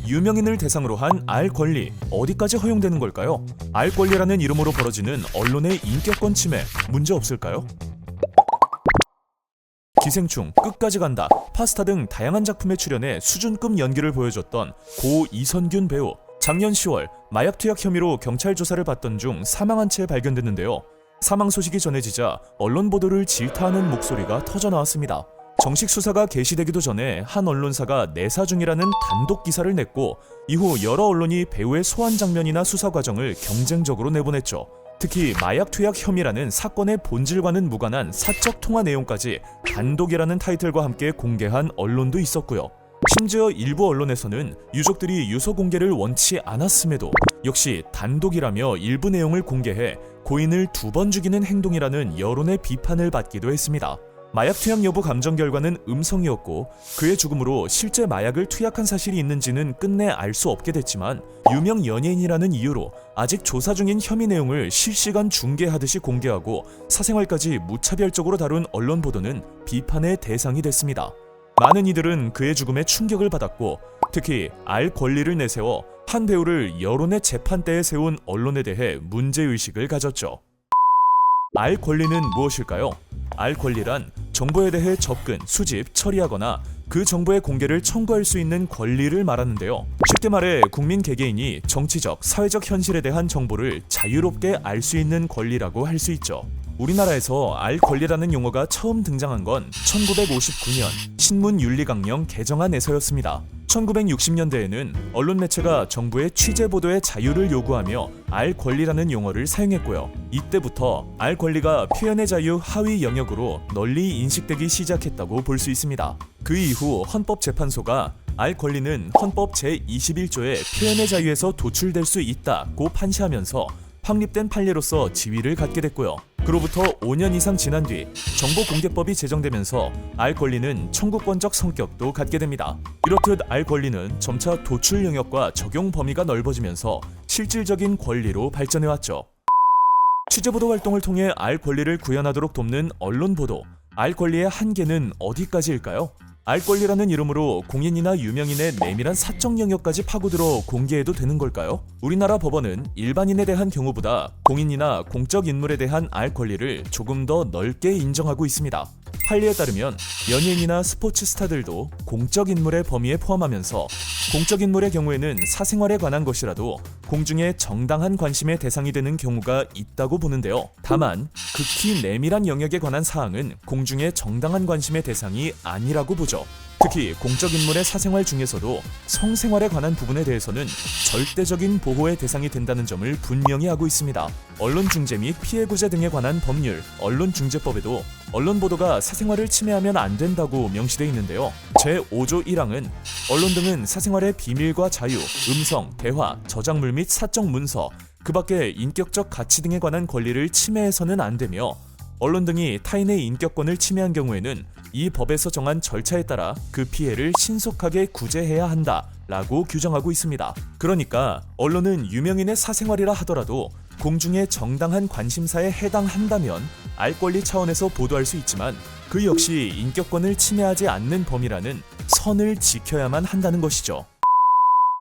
유명인을 대상으로 한 알 권리, 어디까지 허용되는 걸까요? 알 권리라는 이름으로 벌어지는 언론의 인격권 침해, 문제 없을까요? 기생충, 끝까지 간다, 파스타 등 다양한 작품에 출연해 수준급 연기를 보여줬던 고 이선균 배우. 작년 10월 마약 투약 혐의로 경찰 조사를 받던 중 사망한 채 발견됐는데요. 사망 소식이 전해지자 언론 보도를 질타하는 목소리가 터져나왔습니다. 정식 수사가 개시되기도 전에 한 언론사가 내사 중이라는 단독 기사를 냈고, 이후 여러 언론이 배우의 소환 장면이나 수사 과정을 경쟁적으로 내보냈죠. 특히 마약 투약 혐의라는 사건의 본질과는 무관한 사적 통화 내용까지 단독이라는 타이틀과 함께 공개한 언론도 있었고요. 심지어 일부 언론에서는 유족들이 유서 공개를 원치 않았음에도 역시 단독이라며 일부 내용을 공개해 고인을 2번 죽이는 행동이라는 여론의 비판을 받기도 했습니다. 마약 투약 여부 감정 결과는 음성이었고, 그의 죽음으로 실제 마약을 투약한 사실이 있는지는 끝내 알 수 없게 됐지만, 유명 연예인이라는 이유로 아직 조사 중인 혐의 내용을 실시간 중계하듯이 공개하고 사생활까지 무차별적으로 다룬 언론 보도는 비판의 대상이 됐습니다. 많은 이들은 그의 죽음에 충격을 받았고, 특히 알 권리를 내세워 한 배우를 여론의 재판대에 세운 언론에 대해 문제의식을 가졌죠. 알 권리는 무엇일까요? 알 권리란 정보에 대해 접근, 수집, 처리하거나 그 정보의 공개를 청구할 수 있는 권리를 말하는데요. 쉽게 말해 국민 개개인이 정치적, 사회적 현실에 대한 정보를 자유롭게 알 수 있는 권리라고 할 수 있죠. 우리나라에서 알 권리라는 용어가 처음 등장한 건 1959년 신문윤리강령 개정안에서였습니다. 1960년대에는 언론 매체가 정부의 취재 보도의 자유를 요구하며 알 권리라는 용어를 사용했고요. 이때부터 알 권리가 표현의 자유 하위 영역으로 널리 인식되기 시작했다고 볼 수 있습니다. 그 이후 헌법재판소가 알 권리는 헌법 제21조의 표현의 자유에서 도출될 수 있다고 판시하면서 확립된 판례로서 지위를 갖게 됐고요. 그로부터 5년 이상 지난 뒤 정보공개법이 제정되면서 알 권리는 청구권적 성격도 갖게 됩니다. 이렇듯 알 권리는 점차 도출 영역과 적용 범위가 넓어지면서 실질적인 권리로 발전해왔죠. 취재보도 활동을 통해 알 권리를 구현하도록 돕는 언론 보도, 알 권리의 한계는 어디까지일까요? 알 권리라는 이름으로 공인이나 유명인의 내밀한 사적 영역까지 파고들어 공개해도 되는 걸까요? 우리나라 법원은 일반인에 대한 경우보다 공인이나 공적 인물에 대한 알 권리를 조금 더 넓게 인정하고 있습니다. 판례에 따르면 연예인이나 스포츠 스타들도 공적 인물의 범위에 포함하면서, 공적 인물의 경우에는 사생활에 관한 것이라도 공중의 정당한 관심의 대상이 되는 경우가 있다고 보는데요. 다만 극히 내밀한 영역에 관한 사항은 공중의 정당한 관심의 대상이 아니라고 보죠. 특히 공적 인물의 사생활 중에서도 성생활에 관한 부분에 대해서는 절대적인 보호의 대상이 된다는 점을 분명히 하고 있습니다. 언론중재 및 피해구제 등에 관한 법률, 언론중재법에도 언론 보도가 사생활을 침해하면 안 된다고 명시되어 있는데요. 제5조 1항은 언론 등은 사생활의 비밀과 자유, 음성, 대화, 저작물 및 사적 문서, 그 밖의 인격적 가치 등에 관한 권리를 침해해서는 안 되며, 언론 등이 타인의 인격권을 침해한 경우에는 이 법에서 정한 절차에 따라 그 피해를 신속하게 구제해야 한다라고 규정하고 있습니다. 그러니까 언론은 유명인의 사생활이라 하더라도 공중의 정당한 관심사에 해당한다면 알 권리 차원에서 보도할 수 있지만, 그 역시 인격권을 침해하지 않는 범위라는 선을 지켜야만 한다는 것이죠.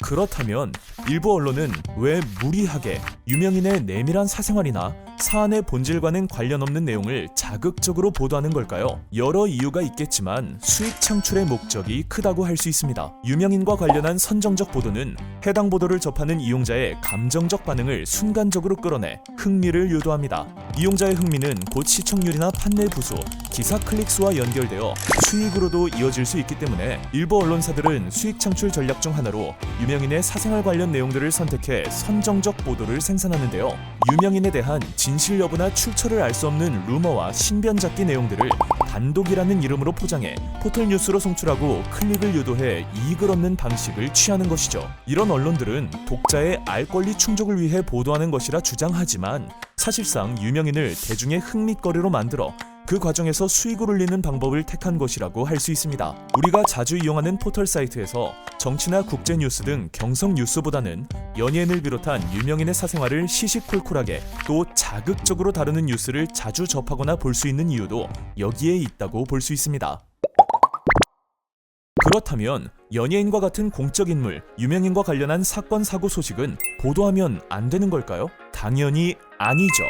그렇다면 일부 언론은 왜 무리하게 유명인의 내밀한 사생활이나 사안의 본질과는 관련 없는 내용을 자극적으로 보도하는 걸까요? 여러 이유가 있겠지만 수익 창출의 목적이 크다고 할 수 있습니다. 유명인과 관련한 선정적 보도는 해당 보도를 접하는 이용자의 감정적 반응을 순간적으로 끌어내 흥미를 유도합니다. 이용자의 흥미는 곧 시청률이나 판매 부수, 기사 클릭 수와 연결되어 수익으로도 이어질 수 있기 때문에 일부 언론사들은 수익 창출 전략 중 하나로 유명인의 사생활 관련 내용들을 선택해 선정적 보도를 생산하는데요. 유명인에 대한 진실 여부나 출처를 알 수 없는 루머와 신변잡기 내용들을 단독이라는 이름으로 포장해 포털 뉴스로 송출하고 클릭을 유도해 이익을 얻는 방식을 취하는 것이죠. 이런 언론들은 독자의 알 권리 충족을 위해 보도하는 것이라 주장하지만, 사실상 유명인을 대중의 흥미거리로 만들어 그 과정에서 수익을 올리는 방법을 택한 것이라고 할 수 있습니다. 우리가 자주 이용하는 포털 사이트에서 정치나 국제 뉴스 등 경성 뉴스보다는 연예인을 비롯한 유명인의 사생활을 시시콜콜하게 또 자극적으로 다루는 뉴스를 자주 접하거나 볼 수 있는 이유도 여기에 있다고 볼 수 있습니다. 그렇다면 연예인과 같은 공적 인물, 유명인과 관련한 사건, 사고 소식은 보도하면 안 되는 걸까요? 당연히 아니죠.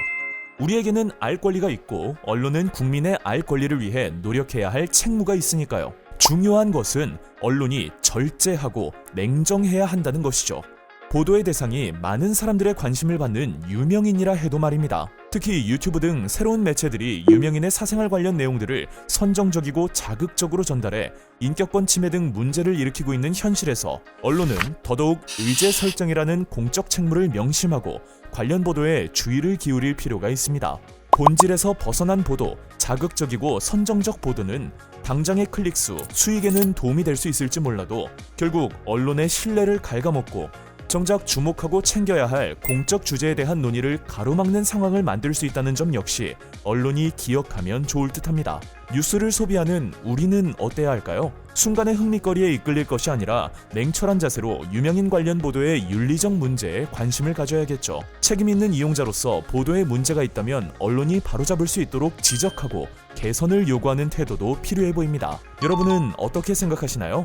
우리에게는 알 권리가 있고 언론은 국민의 알 권리를 위해 노력해야 할 책무가 있으니까요. 중요한 것은 언론이 절제하고 냉정해야 한다는 것이죠. 보도의 대상이 많은 사람들의 관심을 받는 유명인이라 해도 말입니다. 특히 유튜브 등 새로운 매체들이 유명인의 사생활 관련 내용들을 선정적이고 자극적으로 전달해 인격권 침해 등 문제를 일으키고 있는 현실에서 언론은 더더욱 의제 설정이라는 공적 책무를 명심하고 관련 보도에 주의를 기울일 필요가 있습니다. 본질에서 벗어난 보도, 자극적이고 선정적 보도는 당장의 클릭수, 수익에는 도움이 될 수 있을지 몰라도 결국 언론의 신뢰를 갉아먹고 정작 주목하고 챙겨야 할 공적 주제에 대한 논의를 가로막는 상황을 만들 수 있다는 점 역시 언론이 기억하면 좋을 듯합니다. 뉴스를 소비하는 우리는 어때야 할까요? 순간의 흥미거리에 이끌릴 것이 아니라 냉철한 자세로 유명인 관련 보도의 윤리적 문제에 관심을 가져야겠죠. 책임 있는 이용자로서 보도에 문제가 있다면 언론이 바로잡을 수 있도록 지적하고 개선을 요구하는 태도도 필요해 보입니다. 여러분은 어떻게 생각하시나요?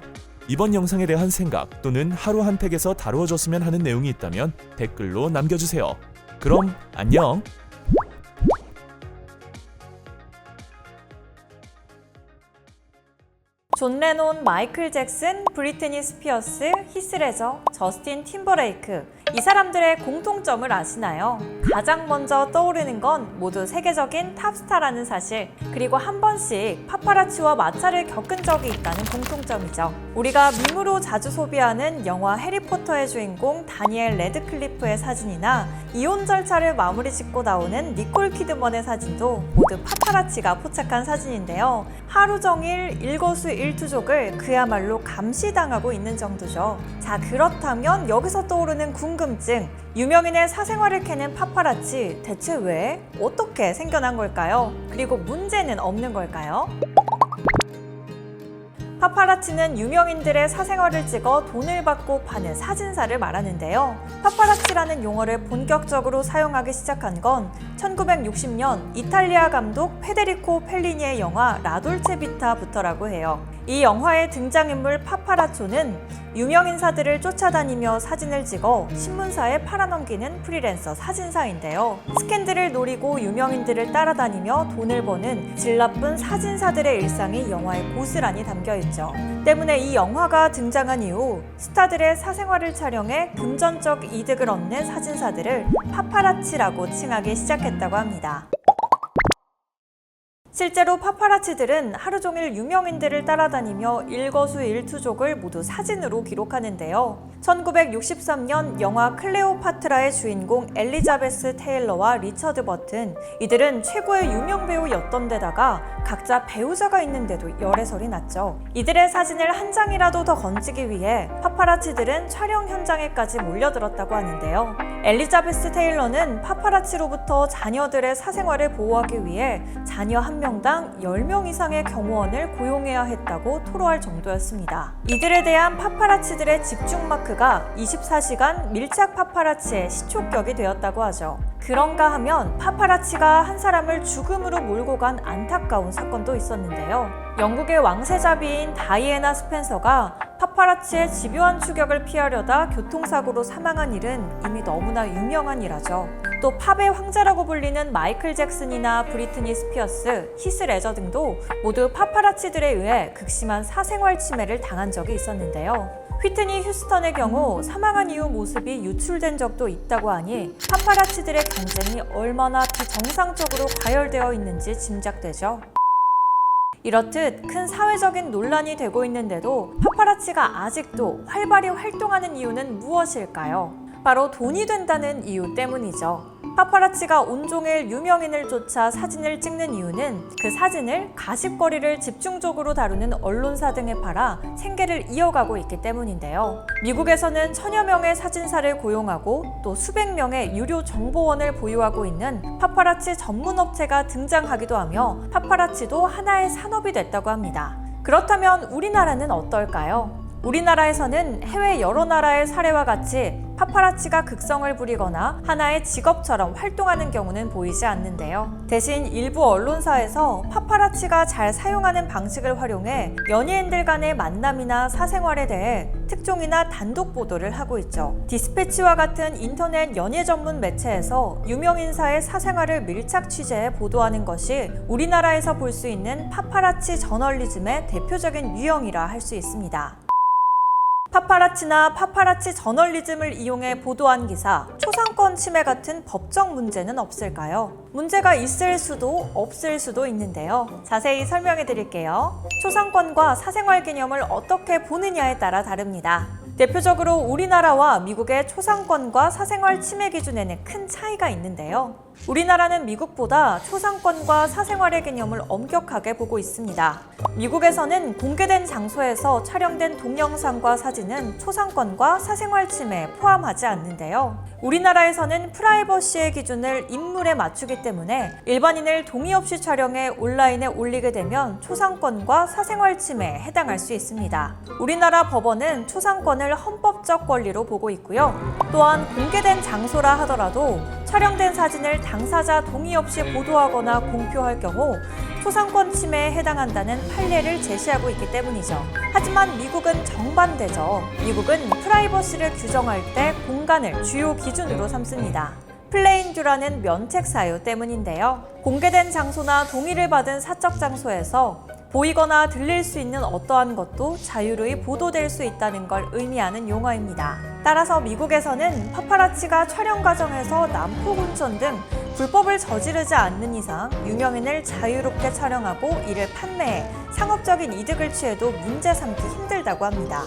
이번 영상에 대한 생각 또는 하루 한 팩에서 다루어졌으면 하는 내용이 있다면 댓글로 남겨주세요. 그럼 안녕! 존 레논, 마이클 잭슨, 브리트니 스피어스, 히스 레저, 저스틴 팀버레이크 이 사람들의 공통점을 아시나요? 가장 먼저 떠오르는 건 모두 세계적인 탑스타라는 사실, 그리고 한 번씩 파파라치와 마찰을 겪은 적이 있다는 공통점이죠. 우리가 밈으로 자주 소비하는 영화 해리포터의 주인공 다니엘 레드클리프의 사진이나 이혼 절차를 마무리 짓고 나오는 니콜 키드먼의 사진도 모두 파파라치가 포착한 사진인데요. 하루 종일 일거수일투족을 그야말로 감시당하고 있는 정도죠. 자, 그렇다면 여기서 떠오르는 궁금증, 유명인의 사생활을 캐는 파파라치 대체 왜? 어떻게 생겨난 걸까요? 그리고 문제는 없는 걸까요? 파파라치는 유명인들의 사생활을 찍어 돈을 받고 파는 사진사를 말하는데요. 파파라치라는 용어를 본격적으로 사용하기 시작한 건 1960년 이탈리아 감독 페데리코 펠리니의 영화 라돌체 비타부터라고 해요. 이 영화의 등장인물 파파라초는 유명인사들을 쫓아다니며 사진을 찍어 신문사에 팔아넘기는 프리랜서 사진사인데요. 스캔들을 노리고 유명인들을 따라다니며 돈을 버는 질 나쁜 사진사들의 일상이 영화에 고스란히 담겨있죠. 때문에 이 영화가 등장한 이후 스타들의 사생활을 촬영해 금전적 이득을 얻는 사진사들을 파파라치라고 칭하기 시작했다고 합니다. 실제로 파파라치들은 하루 종일 유명인들을 따라다니며 일거수일투족을 모두 사진으로 기록하는데요. 1963년 영화 클레오파트라의 주인공 엘리자베스 테일러와 리처드 버튼, 이들은 최고의 유명 배우였던 데다가 각자 배우자가 있는데도 열애설이 났죠. 이들의 사진을 한 장이라도 더 건지기 위해 파파라치들은 촬영 현장에까지 몰려들었다고 하는데요. 엘리자베스 테일러는 파파라치로부터 자녀들의 사생활을 보호하기 위해 자녀 한 명당 10명 이상의 경호원을 고용해야 했다고 토로할 정도였습니다. 이들에 대한 파파라치들의 집중 마크가 24시간 밀착 파파라치의 시초격이 되었다고 하죠. 그런가 하면 파파라치가 한 사람을 죽음으로 몰고 간 안타까운 사건도 있었는데요. 영국의 왕세자비인 다이애나 스펜서가 파파라치의 집요한 추격을 피하려다 교통사고로 사망한 일은 이미 너무나 유명한 일화죠. 또 팝의 황제라고 불리는 마이클 잭슨이나 브리트니 스피어스, 히스 레저 등도 모두 파파라치들에 의해 극심한 사생활 침해를 당한 적이 있었는데요. 휘트니 휴스턴의 경우 사망한 이후 모습이 유출된 적도 있다고 하니 파파라치들의 경쟁이 얼마나 비정상적으로 과열되어 있는지 짐작되죠. 이렇듯 큰 사회적인 논란이 되고 있는데도 파파라치가 아직도 활발히 활동하는 이유는 무엇일까요? 바로 돈이 된다는 이유 때문이죠. 파파라치가 온종일 유명인을 쫓아 사진을 찍는 이유는 그 사진을 가십거리를 집중적으로 다루는 언론사 등에 팔아 생계를 이어가고 있기 때문인데요. 미국에서는 천여 명의 사진사를 고용하고 또 수백 명의 유료 정보원을 보유하고 있는 파파라치 전문 업체가 등장하기도 하며 파파라치도 하나의 산업이 됐다고 합니다. 그렇다면 우리나라는 어떨까요? 우리나라에서는 해외 여러 나라의 사례와 같이 파파라치가 극성을 부리거나 하나의 직업처럼 활동하는 경우는 보이지 않는데요. 대신 일부 언론사에서 파파라치가 잘 사용하는 방식을 활용해 연예인들 간의 만남이나 사생활에 대해 특종이나 단독 보도를 하고 있죠. 디스패치와 같은 인터넷 연예 전문 매체에서 유명인사의 사생활을 밀착 취재해 보도하는 것이 우리나라에서 볼 수 있는 파파라치 저널리즘의 대표적인 유형이라 할 수 있습니다. 파파라치나 파파라치 저널리즘을 이용해 보도한 기사, 초상권 침해 같은 법적 문제는 없을까요? 문제가 있을 수도 없을 수도 있는데요. 자세히 설명해 드릴게요. 초상권과 사생활 개념을 어떻게 보느냐에 따라 다릅니다. 대표적으로 우리나라와 미국의 초상권과 사생활 침해 기준에는 큰 차이가 있는데요. 우리나라는 미국보다 초상권과 사생활의 개념을 엄격하게 보고 있습니다. 미국에서는 공개된 장소에서 촬영된 동영상과 사진은 초상권과 사생활 침해에 포함하지 않는데요. 우리나라에서는 프라이버시의 기준을 인물에 맞추기 때문에 일반인을 동의 없이 촬영해 온라인에 올리게 되면 초상권과 사생활 침해에 해당할 수 있습니다. 우리나라 법원은 초상권을 헌법적 권리로 보고 있고요. 또한 공개된 장소라 하더라도 촬영된 사진을 당사자 동의 없이 보도하거나 공표할 경우 초상권 침해에 해당한다는 판례를 제시하고 있기 때문이죠. 하지만 미국은 정반대죠. 미국은 프라이버시를 규정할 때 공간을 주요 기준으로 삼습니다. 플레인듀라는 면책 사유 때문인데요. 공개된 장소나 동의를 받은 사적 장소에서 보이거나 들릴 수 있는 어떠한 것도 자유로이 보도될 수 있다는 걸 의미하는 용어입니다. 따라서 미국에서는 파파라치가 촬영 과정에서 난폭 운전 등 불법을 저지르지 않는 이상 유명인을 자유롭게 촬영하고 이를 판매해 상업적인 이득을 취해도 문제 삼기 힘들다고 합니다.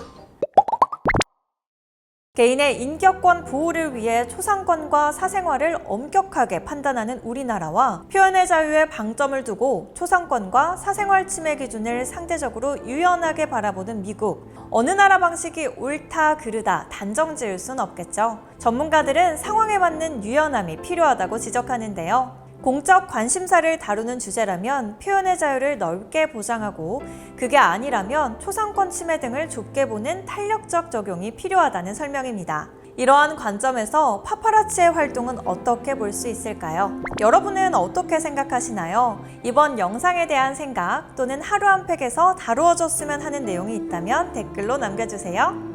개인의 인격권 보호를 위해 초상권과 사생활을 엄격하게 판단하는 우리나라와 표현의 자유에 방점을 두고 초상권과 사생활 침해 기준을 상대적으로 유연하게 바라보는 미국. 어느 나라 방식이 옳다 그르다 단정 지을 순 없겠죠. 전문가들은 상황에 맞는 유연함이 필요하다고 지적하는데요. 공적 관심사를 다루는 주제라면 표현의 자유를 넓게 보장하고 그게 아니라면 초상권 침해 등을 좁게 보는 탄력적 적용이 필요하다는 설명입니다. 이러한 관점에서 파파라치의 활동은 어떻게 볼 수 있을까요? 여러분은 어떻게 생각하시나요? 이번 영상에 대한 생각 또는 하루 한 팩에서 다루어졌으면 하는 내용이 있다면 댓글로 남겨주세요.